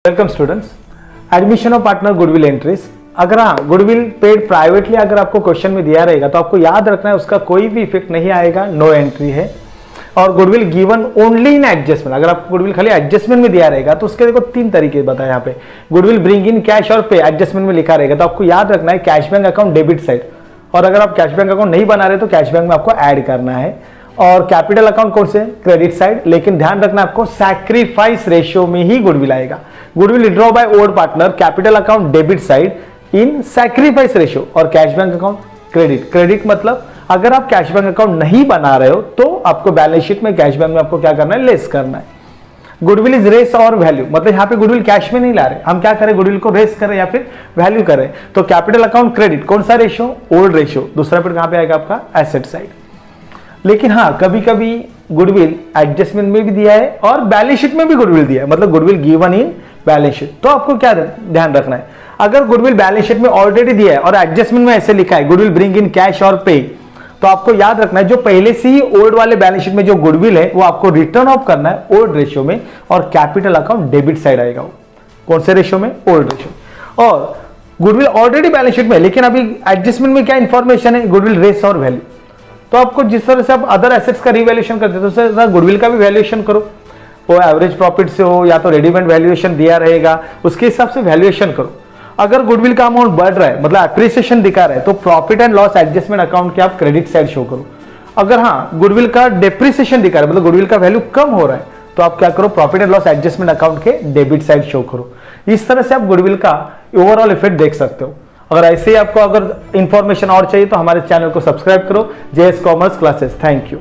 Welcome students, admission of partner goodwill entries. अगर हाँ goodwill paid privately अगर आपको क्वेश्चन में दिया रहेगा तो आपको याद रखना है उसका कोई भी इफेक्ट नहीं आएगा, नो एंट्री है। और goodwill given only in adjustment, अगर आपको गुडविल खाली एडजस्टमेंट में दिया रहेगा तो उसके देखो तीन तरीके बताए यहाँ पे। गुडविल ब्रिंग इन कैश और पे एडजस्टमेंट में लिखा रहेगा तो आपको याद रखना है cash bank account debit side, और अगर आप कैश बैंक अकाउंट नहीं बना रहे तो कैश बैंक में आपको ऐड करना है। और कैपिटल अकाउंट कौन से, क्रेडिट साइड, लेकिन ध्यान रखना आपको सैक्रिफाइस रेशियो में ही गुडविल आएगा। Goodwill withdraw by old partner capital account debit side in sacrifice ratio, और cash bank account credit. Credit मतलब अगर आप कैश बैंक अकाउंट नहीं बना रहे हो तो आपको बैलेंस शीट में कैश बैंक में आपको क्या करना है, लेस करना है। गुडविल इज रेस और वैल्यू, मतलब यहाँ पे गुडविल कैश में नहीं ला रहे, हम क्या करें गुडविल को रेस करें या फिर वैल्यू करें। तो कैपिटल अकाउंट क्रेडिट कौन सा रेशियो, ओल्ड रेशियो। दूसरा फिर कहां पे आएगा आपका एसेट साइड। लेकिन हाँ कभी कभी गुडविल एडजस्टमेंट में भी दिया है और बैलेंस शीट में भी गुडविल दिया है, मतलब goodwill given in balance sheet. तो आपको क्या ध्यान रखना है, अगर गुडविल बैलेंस शीट में ऑलरेडी दिया है और एडजस्टमेंट में ऐसे लिखा है गुडविल ब्रिंग इन कैश और पे, तो आपको याद रखना है जो पहले से ही ओल्ड वाले बैलेंस शीट में जो गुडविल है वो आपको रिटर्न ऑफ करना है ओल्ड रेशियो में, और कैपिटल अकाउंट डेबिट साइड आएगा वो कौन से रेशियो में, ओल्ड रेशियो। और गुडविल ऑलरेडी बैलेंस शीट में, लेकिन अभी एडजस्टमेंट में क्या इंफॉर्मेशन है, गुडविल रेस और वैल्यू। तो आपको जिस तरह से आप अदर एसेट्स का रिवैल्यूएशन करते हो तो गुडविल का भी वैल्यूएशन करो, वो एवरेज प्रॉफिट से हो या तो रेडीमेड वैल्यूएशन दिया रहेगा उसके हिसाब से वैल्यूएशन करो। अगर गुडविल का अमाउंट बढ़ रहा है मतलब एप्रिसिएशन दिखा रहा है तो profit and loss adjustment account के आप क्रेडिट साइड शो करो। अगर हाँ गुडविल का डेप्रिसिएशन दिखा रहा है मतलब गुडविल का वैल्यू कम हो रहा है तो आप क्या करो, profit and loss adjustment account के डेबिट साइड शो करो। इस तरह से आप गुडविल का ओवरऑल इफेक्ट देख सकते हो। अगर ऐसे ही आपको अगर इंफॉर्मेशन और चाहिए तो हमारे चैनल को सब्सक्राइब करो, JS commerce classes. Thank you.